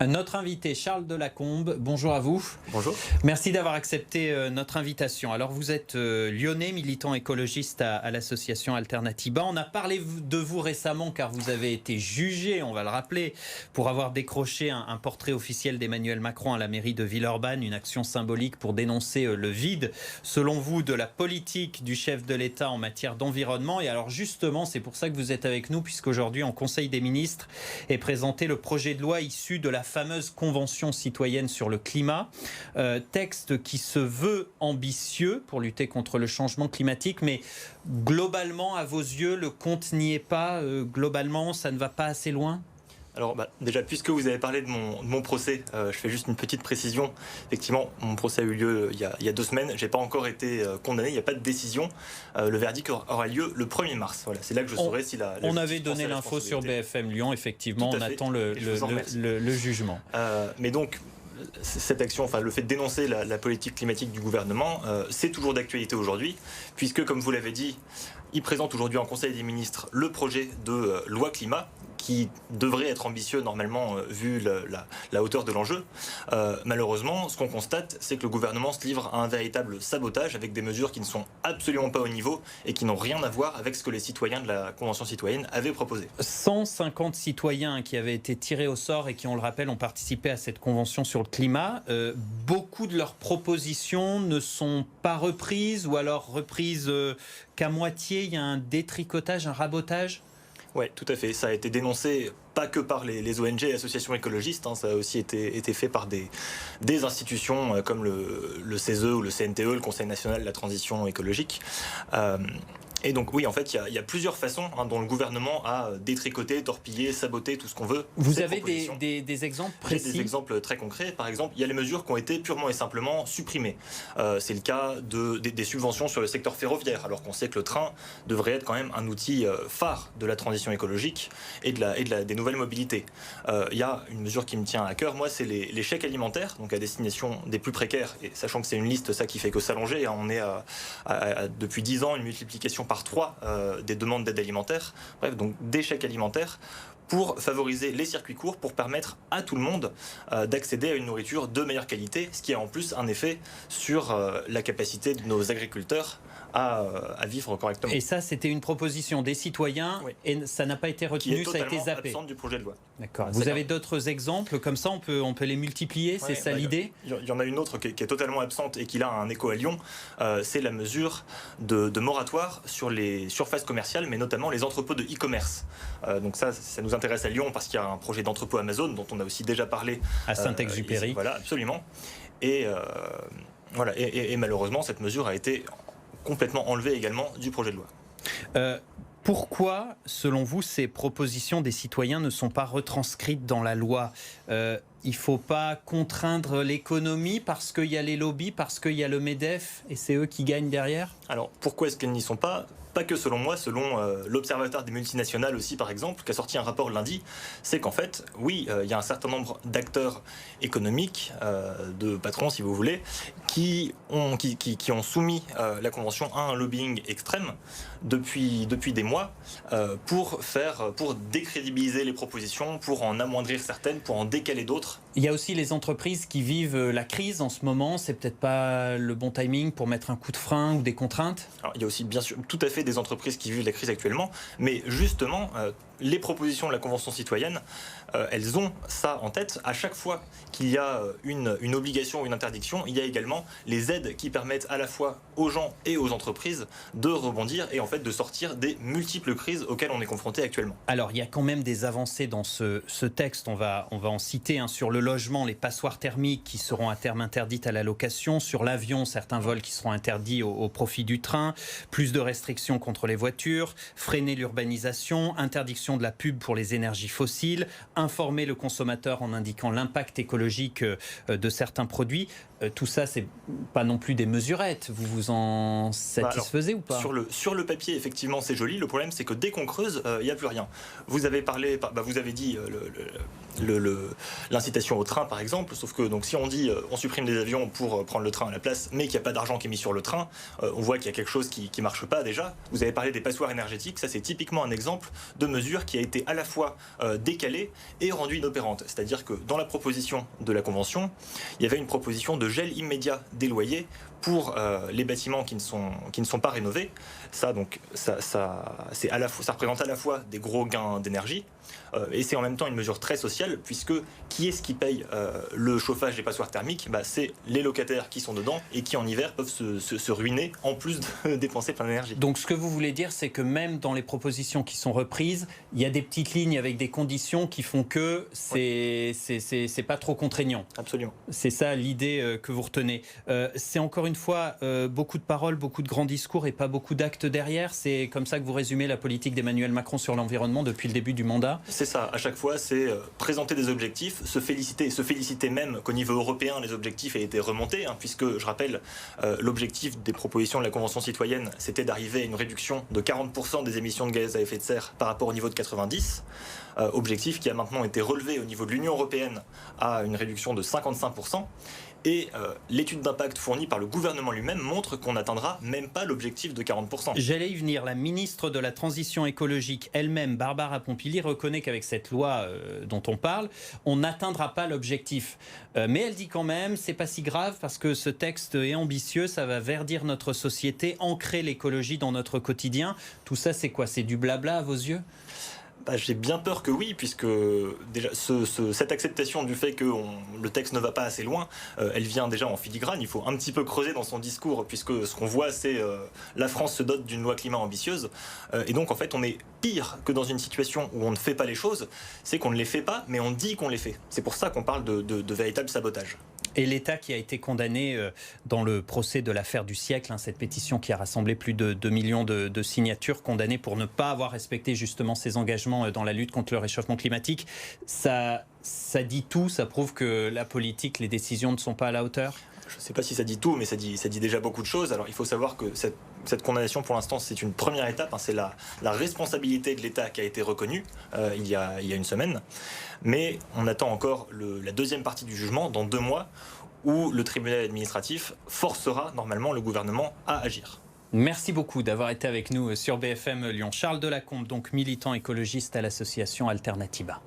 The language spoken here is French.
Notre invité, Charles Delacombe, bonjour à vous. Bonjour. Merci d'avoir accepté notre invitation. Alors vous êtes lyonnais, militant écologiste à l'association Alternatiba. On a parlé de vous récemment car vous avez été jugé, on va le rappeler, pour avoir décroché un portrait officiel d'Emmanuel Macron à la mairie de Villeurbanne, une action symbolique pour dénoncer le vide, selon vous, de la politique du chef de l'État en matière d'environnement. Et alors justement, c'est pour ça que vous êtes avec nous, puisqu'aujourd'hui, en Conseil des ministres, est présenté le projet de loi issu de la fameuse Convention citoyenne sur le climat, texte qui se veut ambitieux pour lutter contre le changement climatique, mais globalement, à vos yeux, le compte n'y est pas. Globalement, ça ne va pas assez loin ? Alors déjà, puisque vous avez parlé de mon procès, je fais juste une petite précision. Effectivement, mon procès a eu lieu il y a 2 semaines. Je n'ai pas encore été condamné, il n'y a pas de décision. Le verdict aura lieu le 1er mars. Voilà, c'est là que je saurai si la on avait donné l'info sur BFM Lyon, effectivement, on attend le jugement. Mais donc, cette action, enfin le fait de dénoncer la politique climatique du gouvernement, c'est toujours d'actualité aujourd'hui, puisque, comme vous l'avez dit, il présente aujourd'hui en Conseil des ministres le projet de loi climat, qui devrait être ambitieux normalement vu la hauteur de l'enjeu. Malheureusement, ce qu'on constate, c'est que le gouvernement se livre à un véritable sabotage avec des mesures qui ne sont absolument pas au niveau et qui n'ont rien à voir avec ce que les citoyens de la Convention citoyenne avaient proposé. 150 citoyens qui avaient été tirés au sort et qui, on le rappelle, ont participé à cette Convention sur le climat. Beaucoup de leurs propositions ne sont pas reprises ou alors reprises qu'à moitié. Il y a un détricotage, un rabotage ? Oui, tout à fait. Ça a été dénoncé pas que par les ONG et associations écologistes, ça a aussi été fait par des institutions comme le CESE ou le CNTE, le Conseil national de la transition écologique. Et donc oui, en fait, il y a plusieurs façons dont le gouvernement a détricoté, torpillé, saboté, tout ce qu'on veut. Vous avez des exemples précis ? J'ai des exemples très concrets. Par exemple, il y a les mesures qui ont été purement et simplement supprimées. C'est le cas des subventions sur le secteur ferroviaire, alors qu'on sait que le train devrait être quand même un outil phare de la transition écologique et des nouvelles mobilités. Il y a une mesure qui me tient à cœur, moi, c'est les chèques alimentaires, donc à destination des plus précaires. Et sachant que c'est une liste, ça qui fait que s'allonger, on est depuis 10 ans une multiplication par 3 des demandes d'aide alimentaire, bref, donc des chèques alimentaires pour favoriser les circuits courts, pour permettre à tout le monde d'accéder à une nourriture de meilleure qualité, ce qui a en plus un effet sur la capacité de nos agriculteurs à vivre correctement. Et ça, c'était une proposition des citoyens, oui. Et ça n'a pas été retenu, ça a été zappé. Absente du projet de loi. D'accord. Vous avez d'autres exemples comme ça, on peut les multiplier, c'est ça l'idée ? Il y en a une autre qui est totalement absente et qui a un écho à Lyon, c'est la mesure de moratoire sur les surfaces commerciales, mais notamment les entrepôts de e-commerce. Donc ça nous intéresse à Lyon parce qu'il y a un projet d'entrepôt Amazon dont on a aussi déjà parlé. À Saint-Exupéry. Voilà, absolument. Et malheureusement, cette mesure a été complètement enlevée également du projet de loi. Pourquoi, selon vous, ces propositions des citoyens ne sont pas retranscrites dans la loi ? Il ne faut pas contraindre l'économie parce qu'il y a les lobbies, parce qu'il y a le MEDEF et c'est eux qui gagnent derrière ? Alors, pourquoi est-ce qu'elles n'y sont pas ? Pas que selon moi, selon l'Observatoire des multinationales aussi, par exemple, qui a sorti un rapport lundi, c'est qu'en fait, oui, il y a un certain nombre d'acteurs économiques, de patrons si vous voulez, qui ont soumis la Convention à un lobbying extrême depuis des mois pour décrédibiliser les propositions, pour en amoindrir certaines, pour en décaler d'autres. Il y a aussi les entreprises qui vivent la crise en ce moment, c'est peut-être pas le bon timing pour mettre un coup de frein ou des contraintes ? Alors, il y a aussi bien sûr tout à fait des entreprises qui vivent la crise actuellement, mais justement, les propositions de la Convention citoyenne, elles ont ça en tête. À chaque fois qu'il y a une obligation ou une interdiction, il y a également les aides qui permettent à la fois aux gens et aux entreprises de rebondir et en fait de sortir des multiples crises auxquelles on est confronté actuellement. Alors il y a quand même des avancées dans ce texte, on va en citer, sur le logement, les passoires thermiques qui seront à terme interdites à la location, sur l'avion, certains vols qui seront interdits au profit du train, plus de restrictions contre les voitures, freiner l'urbanisation, interdiction de la pub pour les énergies fossiles, informer le consommateur en indiquant l'impact écologique de certains produits. Tout ça, c'est pas non plus des mesurettes. Vous vous en satisfaisez ou pas ? Sur le papier, effectivement, c'est joli. Le problème, c'est que dès qu'on creuse, il n'y a plus rien. Vous avez parlé, vous avez dit l'incitation au train, par exemple. Sauf que donc, si on dit on supprime des avions pour prendre le train à la place, mais qu'il n'y a pas d'argent qui est mis sur le train, on voit qu'il y a quelque chose qui ne marche pas déjà. Vous avez parlé des passoires énergétiques. Ça, c'est typiquement un exemple de mesure mesure qui a été à la fois décalée et rendue inopérante. C'est-à-dire que dans la proposition de la Convention, il y avait une proposition de gel immédiat des loyers pour les bâtiments qui ne sont pas rénovés. Ça représente à la fois des gros gains d'énergie et c'est en même temps une mesure très sociale, puisque qui est-ce qui paye le chauffage des passoires thermiques? C'est les locataires qui sont dedans et qui en hiver peuvent se ruiner en plus de dépenser plein d'énergie. Donc ce que vous voulez dire, c'est que même dans les propositions qui sont reprises, il y a des petites lignes avec des conditions qui font que c'est pas trop contraignant. Absolument. C'est ça l'idée que vous retenez. C'est encore une fois beaucoup de paroles, beaucoup de grands discours et pas beaucoup d'actes derrière. C'est comme ça que vous résumez la politique d'Emmanuel Macron sur l'environnement depuis le début du mandat? C'est ça, à chaque fois, c'est présenter des objectifs, se féliciter même qu'au niveau européen, les objectifs aient été remontés, puisque, je rappelle, l'objectif des propositions de la Convention citoyenne, c'était d'arriver à une réduction de 40% des émissions de gaz à effet de serre par rapport au niveau de 90, objectif qui a maintenant été relevé au niveau de l'Union européenne à une réduction de 55%. Et l'étude d'impact fournie par le gouvernement lui-même montre qu'on n'atteindra même pas l'objectif de 40%. J'allais y venir. La ministre de la Transition écologique elle-même, Barbara Pompili, reconnaît qu'avec cette loi dont on parle, on n'atteindra pas l'objectif. Mais elle dit quand même, c'est pas si grave parce que ce texte est ambitieux, ça va verdir notre société, ancrer l'écologie dans notre quotidien. Tout ça, c'est quoi? C'est du blabla à vos yeux? J'ai bien peur que oui, puisque déjà cette acceptation du fait que le texte ne va pas assez loin, elle vient déjà en filigrane. Il faut un petit peu creuser dans son discours, puisque ce qu'on voit, c'est la France se dote d'une loi climat ambitieuse. Et donc, en fait, on est pire que dans une situation où on ne fait pas les choses, c'est qu'on ne les fait pas, mais on dit qu'on les fait. C'est pour ça qu'on parle de véritable sabotage. Et l'État qui a été condamné dans le procès de l'affaire du siècle, cette pétition qui a rassemblé plus de 2 millions de signatures, condamné pour ne pas avoir respecté justement ses engagements dans la lutte contre le réchauffement climatique, ça dit tout, ça prouve que la politique, les décisions ne sont pas à la hauteur? Je ne sais pas si ça dit tout, mais ça dit déjà beaucoup de choses. Alors il faut savoir que cette condamnation, pour l'instant, c'est une première étape. C'est la responsabilité de l'État qui a été reconnue il y a une semaine. Mais on attend encore la deuxième partie du jugement dans 2 mois, où le tribunal administratif forcera normalement le gouvernement à agir. Merci beaucoup d'avoir été avec nous sur BFM Lyon. Charles Delacombe, donc militant écologiste à l'association Alternatiba.